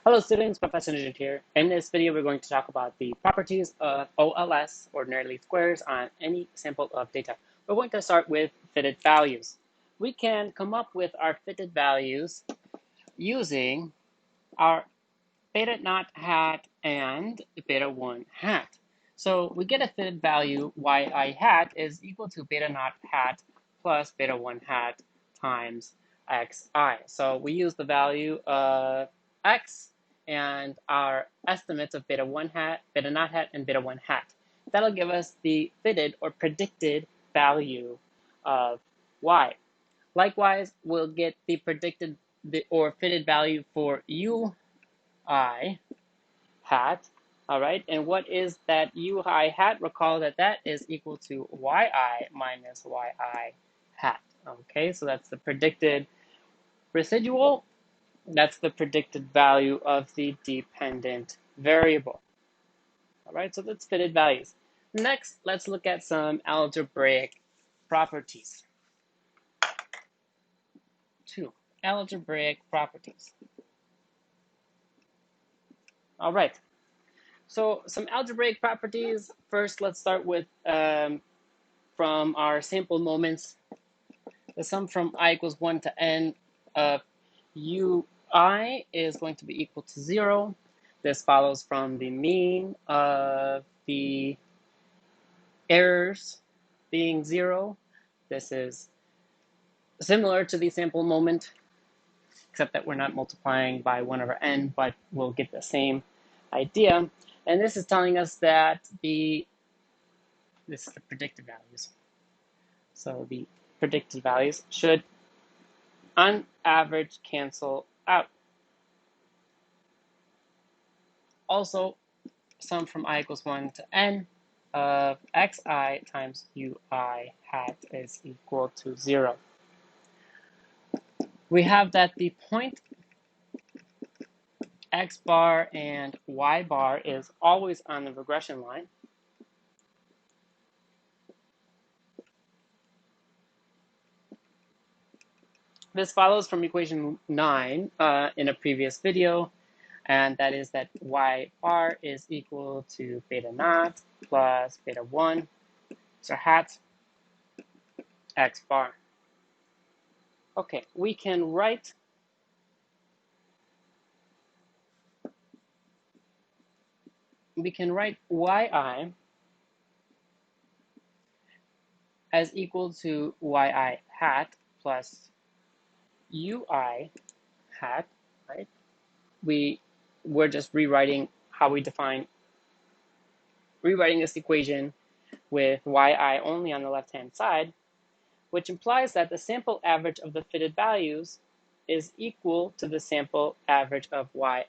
Hello students, Professor Nugent here. In this video, we're going to talk about the properties of OLS, ordinary least squares, on any sample of data. We're going to start with fitted values. We can come up with our fitted values using our beta naught hat and beta 1 hat. So we get a fitted value yi hat is equal to beta naught hat plus beta 1 hat times xi. So we use the value of x and our estimates of beta 1 hat, beta naught hat, and beta 1 hat. That'll give us the fitted or predicted value of y. Likewise, we'll get the predicted or fitted value for ui hat. All right, and what is that ui hat? Recall that that is equal to yi minus yi hat. Okay, so that's the predicted residual. That's the predicted value of the dependent variable. All right, so that's fitted values. Next, let's look at some algebraic properties. 2. Algebraic properties. All right, so some algebraic properties. First, let's start with from our sample moments. The sum from I equals 1 to n of ui is going to be equal to 0. This follows from the mean of the errors being 0. This is similar to the sample moment, except that we're not multiplying by 1 over n, but we'll get the same idea. And this is telling us that this is the predicted values. So the predicted values should, on average, cancel out. Also, sum from I equals 1 to n of xi times ui hat is equal to 0. We have that the point x bar and y bar is always on the regression line. This follows from equation 9 in a previous video, and that is that y bar is equal to beta naught plus beta 1, so hat x bar. Okay, we can write yi as equal to yi hat plus ui hat, right? We're just rewriting how we define, rewriting this equation with yi only on the left-hand side, which implies that the sample average of the fitted values is equal to the sample average of yi.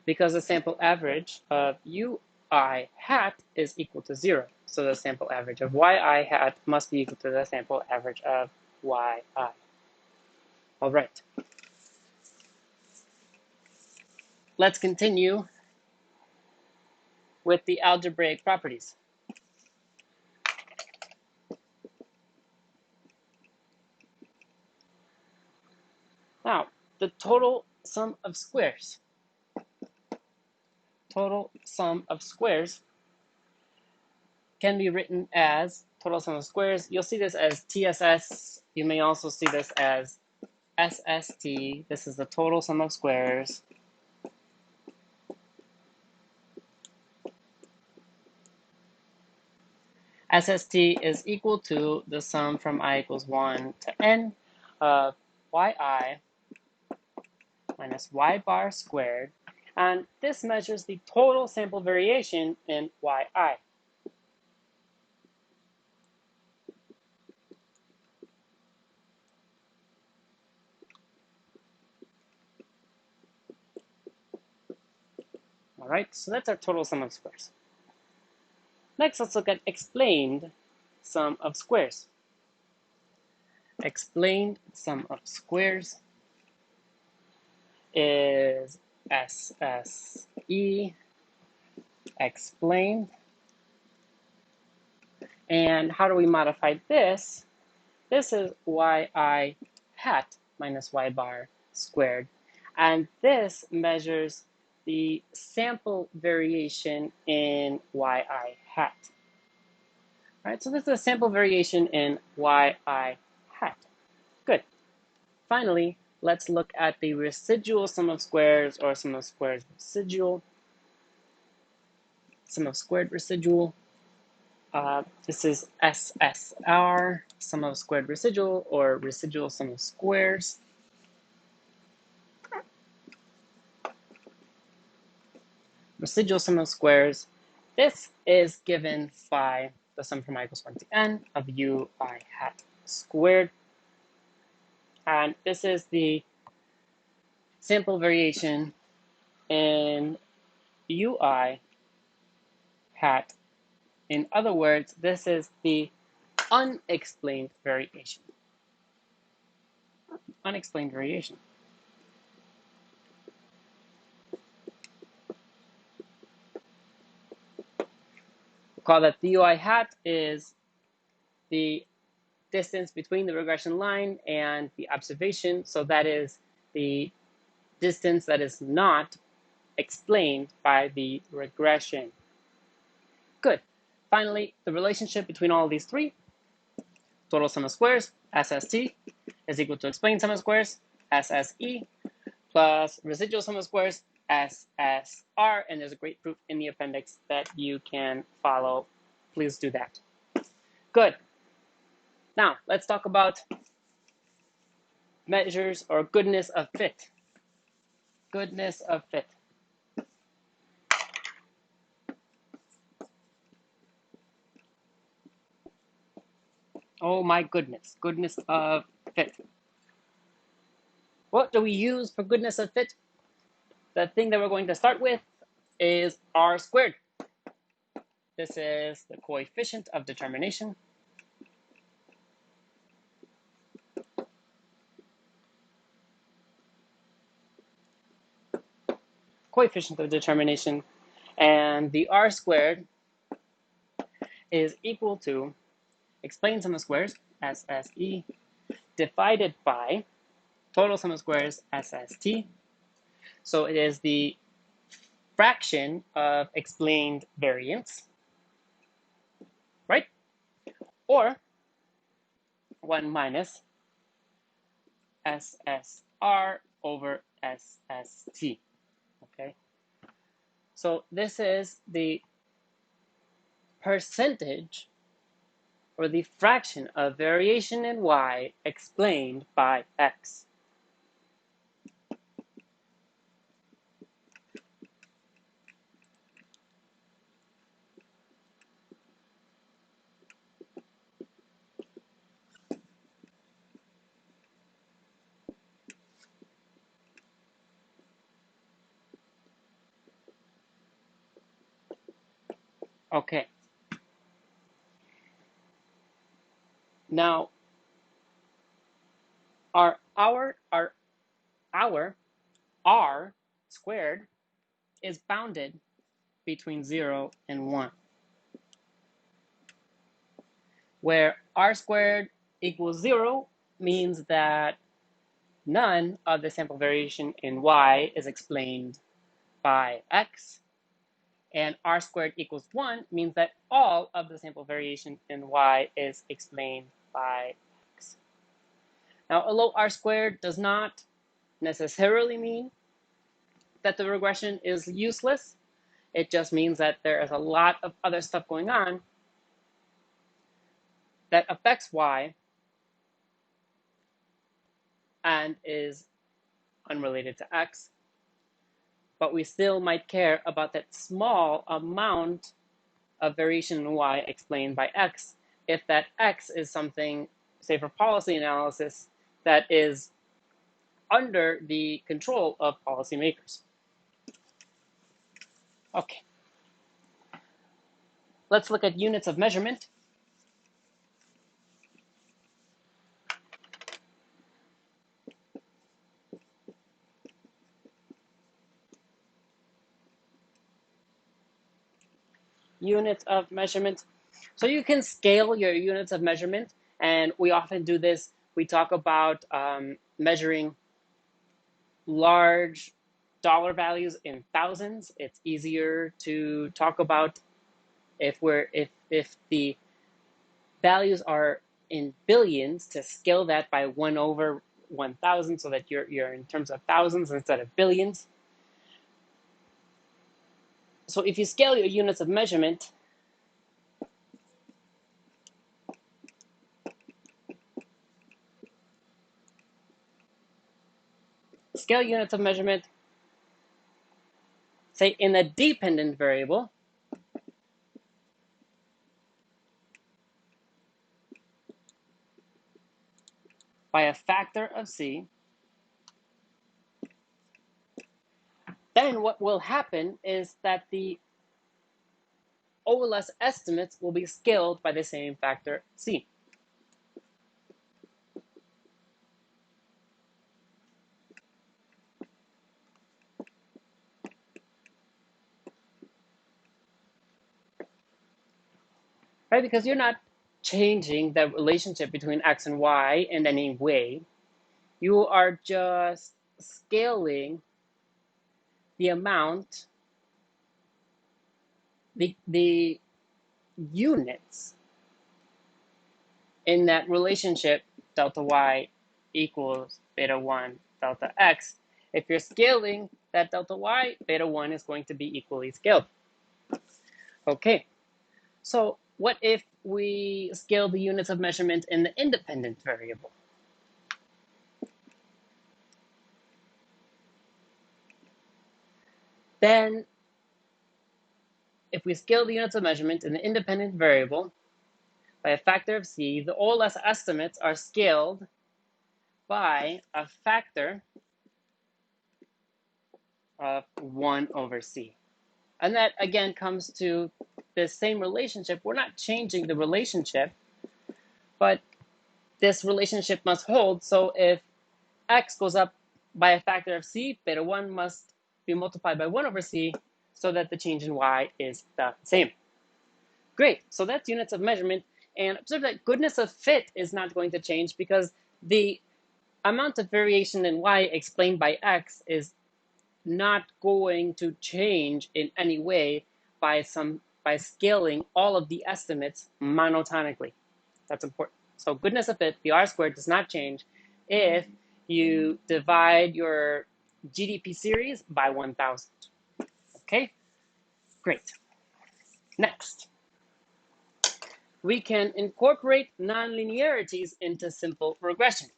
Because the sample average of ui hat is equal to 0. So the sample average of yi hat must be equal to the sample average of yi. All right. Let's continue with the algebraic properties. Now, the total sum of squares. Total sum of squares can be written as total sum of squares. You'll see this as TSS. You may also see this as SST. This is the total sum of squares. SST is equal to the sum from I equals 1 to n of yi minus y bar squared. And this measures the total sample variation in yi. All right, so that's our total sum of squares. Next, let's look at explained sum of squares. Explained sum of squares is SSE explained And how do we modify this? This is yi hat minus y bar squared. And this measures the sample variation in yi hat. All right, so this is a sample variation in yi hat. Good. Finally, let's look at the residual sum of squares, or sum of squares residual. Sum of squared residual. This is SSR, sum of squared residual, or residual sum of squares. Residual sum of squares. This is given by the sum from I equals 1 to n of ui hat squared. And this is the sample variation in ui hat. In other words, this is the unexplained variation. Unexplained variation. Recall that the ui hat is the distance between the regression line and the observation. So that is the distance that is not explained by the regression. Good. Finally, the relationship between all of these three, total sum of squares, SST, is equal to explained sum of squares, SSE, plus residual sum of squares, SSR, and there's a great proof in the appendix that you can follow. Please do that. Good. Now, let's talk about measures or goodness of fit. Goodness of fit. Oh my goodness, goodness of fit. What do we use for goodness of fit? The thing that we're going to start with is r squared. This is the coefficient of determination. Coefficient of determination. And the r squared is equal to explained sum of squares, SSE, divided by total sum of squares, SST. So it is the fraction of explained variance, right? Or 1 minus SSR over SST, okay? So this is the percentage or the fraction of variation in y explained by x. Okay. Now, our r squared is bounded between 0 and 1, where r squared equals 0 means that none of the sample variation in y is explained by x, and r squared equals 1 means that all of the sample variation in y is explained by x. Now, although r squared does not necessarily mean that the regression is useless, it just means that there is a lot of other stuff going on that affects y and is unrelated to x, but we still might care about that small amount of variation in y explained by x if that x is something, say for policy analysis, that is under the control of policymakers. Okay. Let's look at units of measurement. Units of measurement. So you can scale your units of measurement, and we often do this. We talk about measuring large dollar values in thousands. It's easier to talk about if the values are in billions, to scale that by 1/1000, so that you're in terms of thousands instead of billions. So if you scale your units of measurement, say in a dependent variable, by a factor of c, then what will happen is that the OLS estimates will be scaled by the same factor c. Right? Because you're not changing the relationship between x and y in any way. You are just scaling the amount, the units in that relationship, delta y equals beta 1 delta x. If you're scaling that delta y, beta 1 is going to be equally scaled. Okay, so what if we scale the units of measurement in the independent variable? Then if we scale the units of measurement in the independent variable by a factor of c, the OLS estimates are scaled by a factor of 1/c. And that, again, comes to this same relationship. We're not changing the relationship, but this relationship must hold. So if x goes up by a factor of c, beta 1 must be multiplied by 1/c, so that the change in y is the same. Great, so that's units of measurement. And observe that goodness of fit is not going to change, because the amount of variation in y explained by x is not going to change in any way by scaling all of the estimates monotonically. That's important. So goodness of fit, the R squared, does not change if you divide your GDP series by 1000. Okay, great. Next, we can incorporate nonlinearities into simple regression.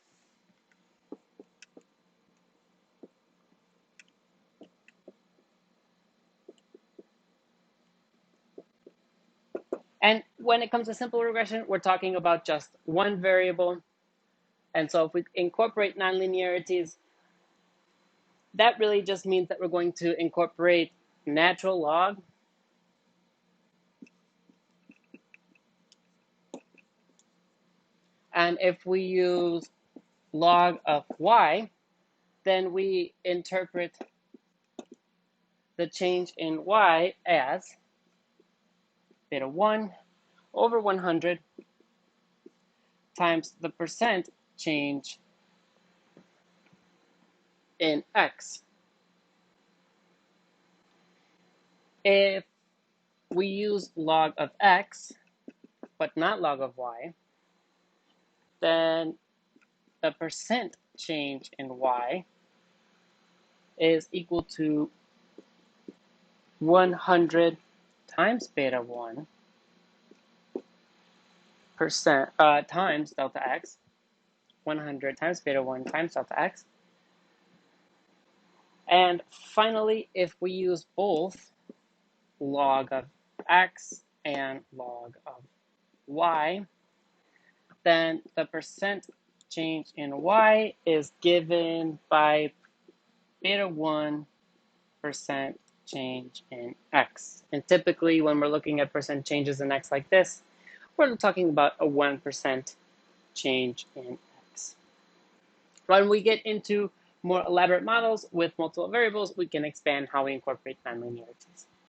And when it comes to simple regression, we're talking about just one variable. And so if we incorporate nonlinearities, that really just means that we're going to incorporate natural log and if we use log of y, then we interpret the change in y as beta 1 over 100 times the percent change in x. If we use log of x, but not log of y, then the percent change in y is equal to 100 times beta 1 percent times delta x, 100 times beta 1 times delta x. And finally, if we use both log of x and log of y, then the percent change in y is given by beta 1 percent change in x. And typically when we're looking at percent changes in x like this, we're talking about a 1% change in x. When we get into more elaborate models with multiple variables, we can expand how we incorporate nonlinearities.